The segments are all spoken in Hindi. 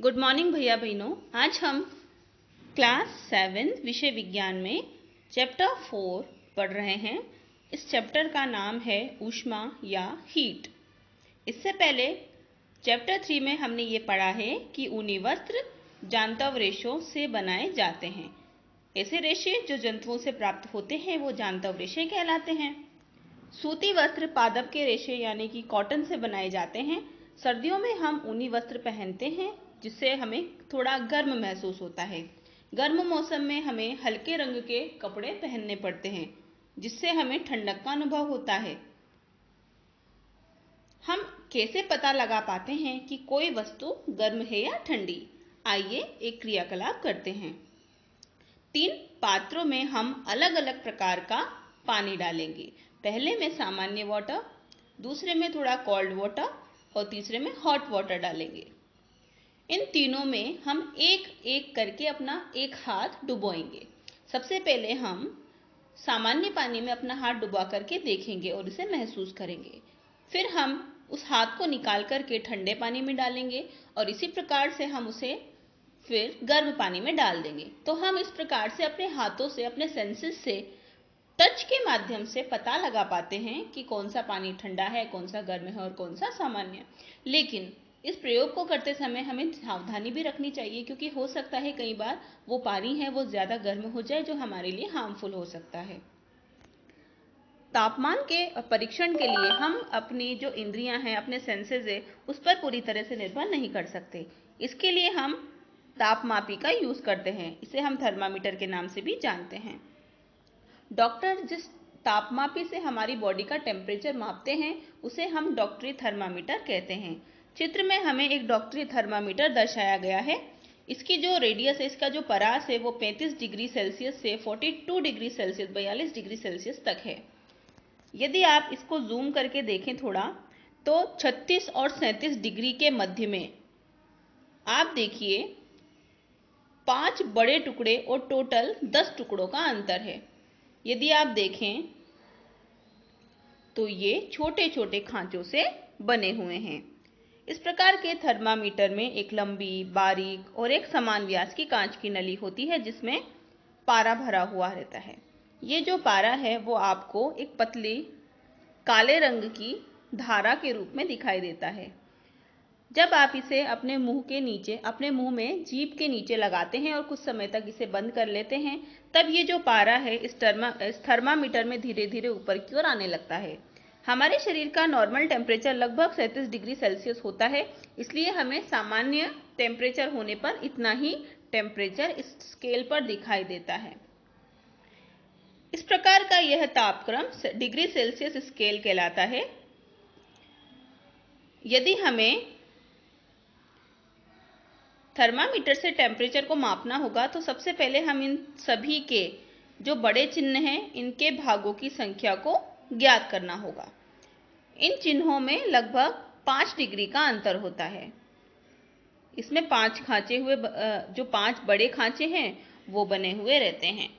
गुड मॉर्निंग भैया बहनों। आज हम क्लास 7 विषय विज्ञान में चैप्टर 4 पढ़ रहे हैं। इस चैप्टर का नाम है ऊष्मा या हीट। इससे पहले चैप्टर 3 में हमने ये पढ़ा है कि ऊनी वस्त्र जांतव रेशों से बनाए जाते हैं। ऐसे रेशे जो जंतुओं से प्राप्त होते हैं वो जांतव रेशे कहलाते हैं। सूती वस्त्र पादप के रेशे यानी कि कॉटन से बनाए जाते हैं। सर्दियों में हम ऊनी वस्त्र पहनते हैं जिससे हमें थोड़ा गर्म महसूस होता है। गर्म मौसम में हमें हल्के रंग के कपड़े पहनने पड़ते हैं जिससे हमें ठंडक का अनुभव होता है। हम कैसे पता लगा पाते हैं कि कोई वस्तु गर्म है या ठंडी? आइए एक क्रियाकलाप करते हैं। 3 पात्रों में हम अलग अलग प्रकार का पानी डालेंगे। पहले में सामान्य वाटर, दूसरे में थोड़ा कोल्ड वाटर और तीसरे में हॉट वाटर डालेंगे। इन तीनों में हम एक एक करके अपना एक हाथ डुबोएंगे। सबसे पहले हम सामान्य पानी में अपना हाथ डुबा करके देखेंगे और इसे महसूस करेंगे। फिर हम उस हाथ को निकाल करके ठंडे पानी में डालेंगे और इसी प्रकार से हम उसे फिर गर्म पानी में डाल देंगे। तो हम इस प्रकार से अपने हाथों से, अपने सेंसेस से, टच के माध्यम से पता लगा पाते हैं कि कौन सा पानी ठंडा है, कौन सा गर्म है और कौन सा सामान्य। लेकिन इस प्रयोग को करते समय हमें सावधानी भी रखनी चाहिए क्योंकि हो सकता है कई बार वो पानी है वो ज़्यादा गर्म हो जाए जो हमारे लिए हार्मफुल हो सकता है। तापमान के परीक्षण के लिए हम अपनी जो इंद्रियां हैं, अपने सेंसेस है, उस पर पूरी तरह से निर्भर नहीं कर सकते। इसके लिए हम तापमापी का यूज़ करते हैं। इसे हम थर्मामीटर के नाम से भी जानते हैं। डॉक्टर जिस तापमापी से हमारी बॉडी का टेम्परेचर मापते हैं उसे हम डॉक्टरी थर्मामीटर कहते हैं। चित्र में हमें एक डॉक्टरी थर्मामीटर दर्शाया गया है। इसकी जो रेडियस है, इसका जो परास है वो 35 डिग्री सेल्सियस से 42 डिग्री सेल्सियस 42 डिग्री सेल्सियस तक है। यदि आप इसको जूम करके देखें थोड़ा तो 36 और 37 डिग्री के मध्य में आप देखिए 5 बड़े टुकड़े और टोटल 10 टुकड़ों का अंतर है। यदि आप देखें तो ये छोटे छोटे खांचों से बने हुए हैं। इस प्रकार के थर्मामीटर में एक लंबी, बारीक और एक समान व्यास की कांच की नली होती है जिसमें पारा भरा हुआ रहता है। ये जो पारा है वो आपको एक पतली काले रंग की धारा के रूप में दिखाई देता है। जब आप इसे अपने मुंह के नीचे, अपने मुंह में जीभ के नीचे लगाते हैं और कुछ समय तक इसे बंद कर लेते हैं, तब ये जो पारा है इस थर्मामीटर में धीरे धीरे ऊपर की ओर आने लगता है। हमारे शरीर का नॉर्मल टेम्परेचर लगभग 37 डिग्री सेल्सियस होता है, इसलिए हमें सामान्य टेम्परेचर होने पर इतना ही टेम्परेचर इस स्केल पर दिखाई देता है। इस प्रकार का यह तापक्रम डिग्री सेल्सियस स्केल कहलाता है। यदि हमें थर्मामीटर से टेम्परेचर को मापना होगा तो सबसे पहले हम इन सभी के जो बड़े चिन्ह हैं इनके भागों की संख्या को ज्ञात करना होगा। इन चिन्हों में लगभग 5 डिग्री का अंतर होता है। इसमें 5 खांचे हुए, जो 5 बड़े खांचे हैं वो बने हुए रहते हैं।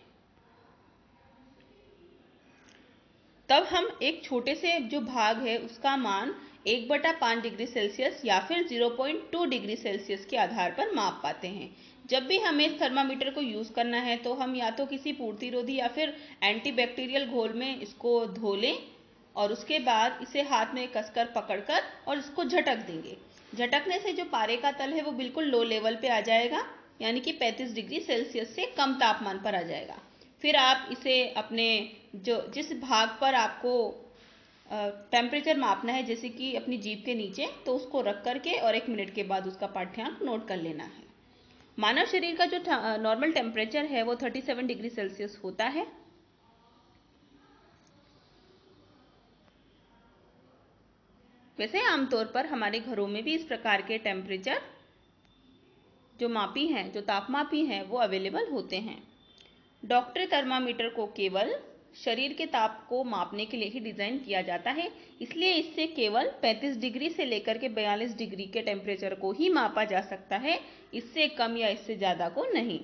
तब हम एक छोटे से जो भाग है उसका मान 1/5 डिग्री सेल्सियस या फिर 0.2 डिग्री सेल्सियस के आधार पर माप पाते हैं। जब भी हमें इस थर्मामीटर को यूज़ करना है तो हम या तो किसी पूर्तिरोधी या फिर एंटीबैक्टीरियल घोल में इसको धो लें और उसके बाद इसे हाथ में कसकर पकड़कर और इसको झटक देंगे। झटकने से जो पारे का तल है वो बिल्कुल लो लेवल पे आ जाएगा, यानी कि 35 डिग्री सेल्सियस से कम तापमान पर आ जाएगा। फिर आप इसे अपने जिस भाग पर आपको टेम्परेचर मापना है, जैसे कि अपनी जीभ के नीचे, तो उसको रख करके और 1 मिनट के बाद उसका पाठ्यांक नोट कर लेना है। मानव शरीर का जो नॉर्मल टेम्परेचर है वो 37 डिग्री सेल्सियस होता है। वैसे आमतौर पर हमारे घरों में भी इस प्रकार के टेम्परेचर जो मापी हैं, जो तापमापी हैं, वो अवेलेबल होते हैं। डॉक्टरी थर्मामीटर को केवल शरीर के ताप को मापने के लिए ही डिज़ाइन किया जाता है, इसलिए इससे केवल 35 डिग्री से लेकर के 42 डिग्री के टेम्परेचर को ही मापा जा सकता है, इससे कम या इससे ज़्यादा को नहीं।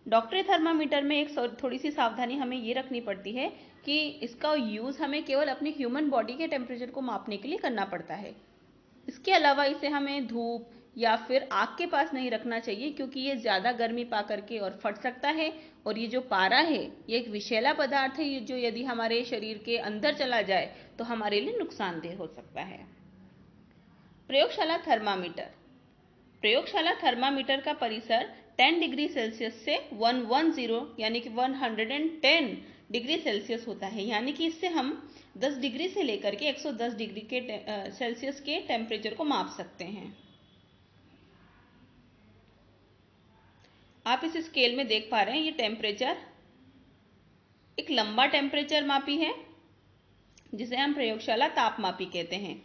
डॉक्टरी थर्मामीटर में एक थोड़ी सी सावधानी हमें ये रखनी पड़ती है कि इसका यूज़ हमें केवल अपनी ह्यूमन बॉडी के टेम्परेचर को मापने के लिए करना पड़ता है। इसके अलावा इसे हमें धूप या फिर आग के पास नहीं रखना चाहिए, क्योंकि ये ज़्यादा गर्मी पा करके और फट सकता है। और ये जो पारा है ये एक विषैला पदार्थ है, जो यदि हमारे शरीर के अंदर चला जाए तो हमारे लिए नुकसानदेह हो सकता है। प्रयोगशाला थर्मामीटर। प्रयोगशाला थर्मामीटर का परिसर 10 डिग्री सेल्सियस से 110 यानी कि 110 डिग्री सेल्सियस होता है। यानी कि इससे हम 10 डिग्री से लेकर के 110 डिग्री के सेल्सियस के टेम्परेचर को माप सकते हैं। आप इस स्केल में देख पा रहे हैं, ये टेम्परेचर एक लंबा टेम्परेचर मापी है जिसे हम प्रयोगशाला तापमापी कहते हैं।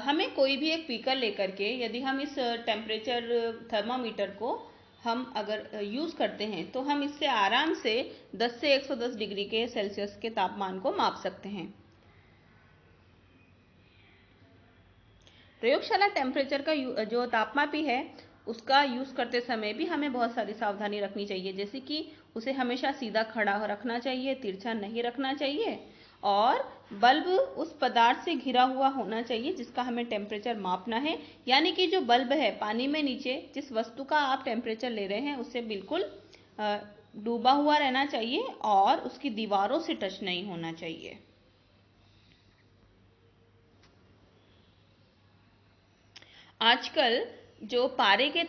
हमें कोई भी एक बीकर लेकर के यदि हम इस टेम्परेचर थर्मामीटर को हम अगर यूज़ करते हैं तो हम इससे आराम से 10 से 110 डिग्री के सेल्सियस के तापमान को माप सकते हैं। प्रयोगशाला टेम्परेचर का जो तापमापी है उसका यूज़ करते समय भी हमें बहुत सारी सावधानी रखनी चाहिए, जैसे कि उसे हमेशा सीधा खड़ा रखना चाहिए, तिरछा नहीं रखना चाहिए, और बल्ब उस पदार्थ से घिरा हुआ होना चाहिए जिसका हमें टेम्परेचर मापना है। यानी कि जो बल्ब है पानी में नीचे जिस वस्तु का आप टेम्परेचर ले रहे हैं उससे बिल्कुल डूबा हुआ रहना चाहिए और उसकी दीवारों से टच नहीं होना चाहिए। आजकल जो पारे के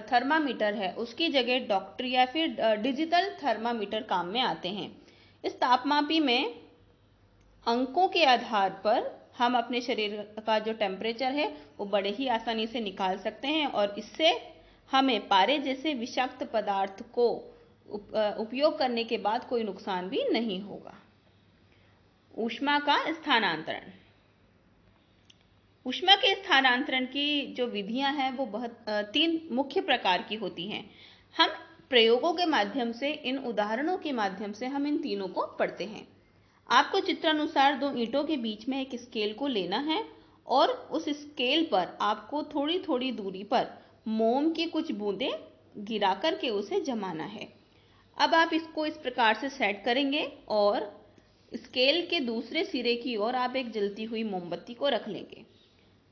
थर्मामीटर है उसकी जगह डॉक्टर या फिर डिजिटल थर्मामीटर काम में आते हैं। इस तापमापी में अंकों के आधार पर हम अपने शरीर का जो टेम्परेचर है वो बड़े ही आसानी से निकाल सकते हैं और इससे हमें पारे जैसे विषाक्त पदार्थ को उपयोग करने के बाद कोई नुकसान भी नहीं होगा। ऊष्मा का स्थानांतरण। ऊष्मा के स्थानांतरण की जो विधियां हैं वो तीन मुख्य प्रकार की होती हैं। हम प्रयोगों के माध्यम से, इन उदाहरणों के माध्यम से हम इन तीनों को पढ़ते हैं। आपको चित्रानुसार दो ईंटों के बीच में एक स्केल को लेना है और उस स्केल पर आपको थोड़ी थोड़ी दूरी पर मोम की कुछ बूंदें गिरा करके उसे जमाना है। अब आप इसको इस प्रकार से सेट करेंगे और स्केल के दूसरे सिरे की ओर आप एक जलती हुई मोमबत्ती को रख लेंगे।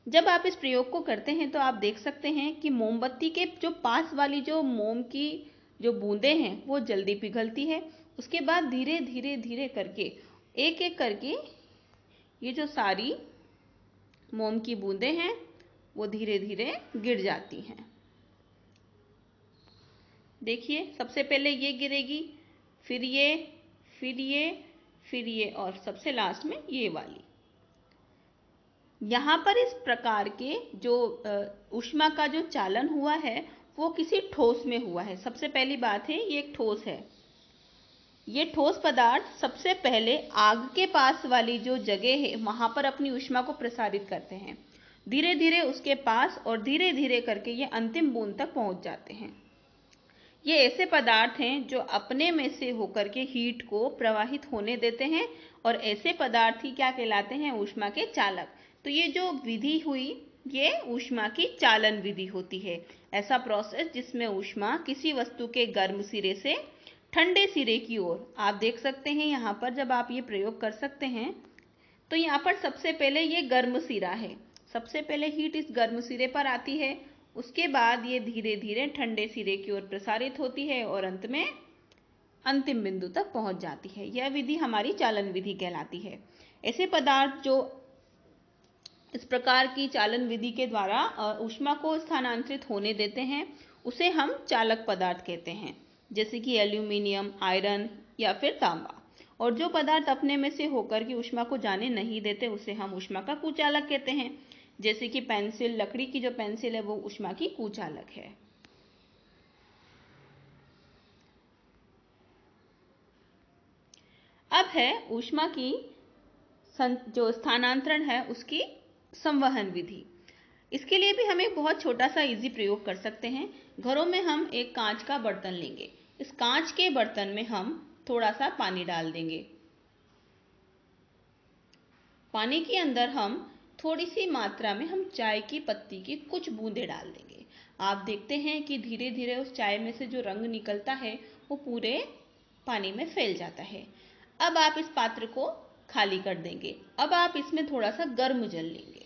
जब आप इस प्रयोग को करते हैं तो आप देख सकते हैं कि मोमबत्ती के जो पास वाली जो मोम की जो बूंदें हैं वो जल्दी पिघलती है। उसके बाद धीरे धीरे धीरे करके एक एक करके ये जो सारी मोम की बूंदें हैं वो धीरे धीरे गिर जाती हैं। देखिए, सबसे पहले ये गिरेगी, फिर ये, फिर ये, फिर ये और सबसे लास्ट में ये वाली। यहाँ पर इस प्रकार के जो ऊष्मा का जो चालन हुआ है वो किसी ठोस में हुआ है। सबसे पहली बात है, ये एक ठोस है। ये ठोस पदार्थ सबसे पहले आग के पास वाली जो जगह है वहां पर अपनी ऊष्मा को प्रसारित करते हैं, धीरे धीरे उसके पास, और धीरे धीरे करके ये अंतिम बूंद तक पहुंच जाते हैं। ये ऐसे पदार्थ हैं जो अपने में से होकर के हीट को प्रवाहित होने देते हैं, और ऐसे पदार्थ ही क्या कहलाते हैं? ऊष्मा के चालक। तो ये जो विधि हुई ये ऊष्मा की चालन विधि होती है। ऐसा प्रोसेस जिसमें ऊष्मा किसी वस्तु के गर्म सिरे से ठंडे सिरे की ओर, आप देख सकते हैं यहाँ पर जब आप ये प्रयोग कर सकते हैं तो यहाँ पर सबसे पहले ये गर्म सिरा है, सबसे पहले हीट इस गर्म सिरे पर आती है, उसके बाद ये धीरे धीरे ठंडे सिरे की ओर प्रसारित होती है और अंत में अंतिम बिंदु तक पहुंच जाती है। यह विधि हमारी चालन विधि कहलाती है। ऐसे पदार्थ जो इस प्रकार की चालन विधि के द्वारा ऊष्मा को स्थानांतरित होने देते हैं उसे हम चालक पदार्थ कहते हैं, जैसे कि एल्यूमिनियम, आयरन या फिर तांबा। और जो पदार्थ अपने में से होकर के ऊष्मा को जाने नहीं देते उसे हम ऊष्मा का कुचालक कहते हैं, जैसे कि पेंसिल, लकड़ी की जो पेंसिल है वो ऊष्मा की कुचालक है। अब है ऊष्मा की जो स्थानांतरण है उसकी संवहन विधि। इसके लिए भी हम एक बहुत छोटा सा इजी प्रयोग कर सकते हैं। घरों में हम एक कांच का बर्तन लेंगे, इस कांच के बर्तन में हम थोड़ा सा पानी डाल देंगे। पानी के अंदर हम थोड़ी सी मात्रा में हम चाय की पत्ती की कुछ बूंदें डाल देंगे। आप देखते हैं कि धीरे धीरे उस चाय में से जो रंग निकलता है वो पूरे पानी में फैल जाता है। अब आप इस पात्र को खाली कर देंगे। अब आप इसमें थोड़ा सा गर्म जल लेंगे।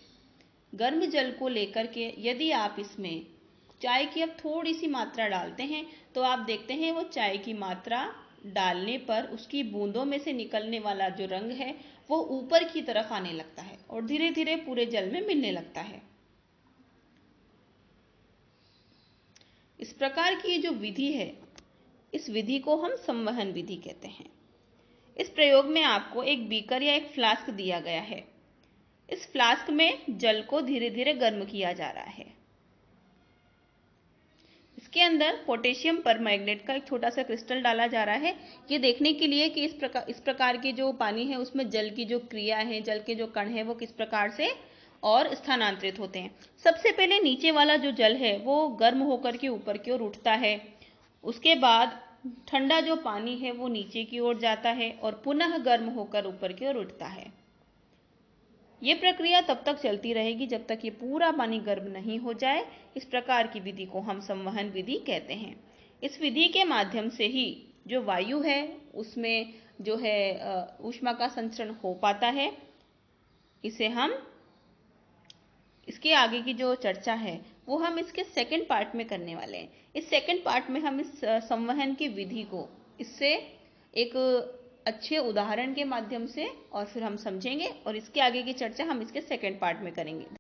गर्म जल को लेकर के यदि आप इसमें चाय की अब थोड़ी सी मात्रा डालते हैं तो आप देखते हैं वो चाय की मात्रा डालने पर उसकी बूंदों में से निकलने वाला जो रंग है वो ऊपर की तरफ आने लगता है और धीरे धीरे पूरे जल में मिलने लगता है। इस प्रकार की जो विधि है, इस विधि को हम संवहन विधि कहते हैं। इस प्रयोग में आपको एक बीकर या एक फ्लास्क दिया गया है। इस फ्लास्क में जल को धीरे धीरे गर्म किया जा रहा है। इसके अंदर पोटेशियम परमैंगनेट का एक छोटा सा क्रिस्टल डाला जा रहा है, ये देखने के लिए कि इस प्रकार के जो पानी है उसमें जल की जो क्रिया है, जल के जो कण है वो किस प्रकार से और स्थानांतरित होते हैं। सबसे पहले नीचे वाला जो जल है वो गर्म होकर के ऊपर की ओर उठता है। उसके बाद ठंडा जो पानी है वो नीचे की ओर जाता है और पुनः गर्म होकर ऊपर की ओर उठता है। ये प्रक्रिया तब तक चलती रहेगी जब तक ये पूरा पानी गर्म नहीं हो जाए। इस प्रकार की विधि को हम संवहन विधि कहते हैं। इस विधि के माध्यम से ही जो वायु है उसमें जो है ऊष्मा का संचरण हो पाता है। इसे हम इसके आगे की जो चर्चा है वो हम इसके सेकंड पार्ट में करने वाले हैं। इस सेकंड पार्ट में हम इस संवहन की विधि को इससे एक अच्छे उदाहरण के माध्यम से और फिर हम समझेंगे और इसके आगे की चर्चा हम इसके सेकंड पार्ट में करेंगे।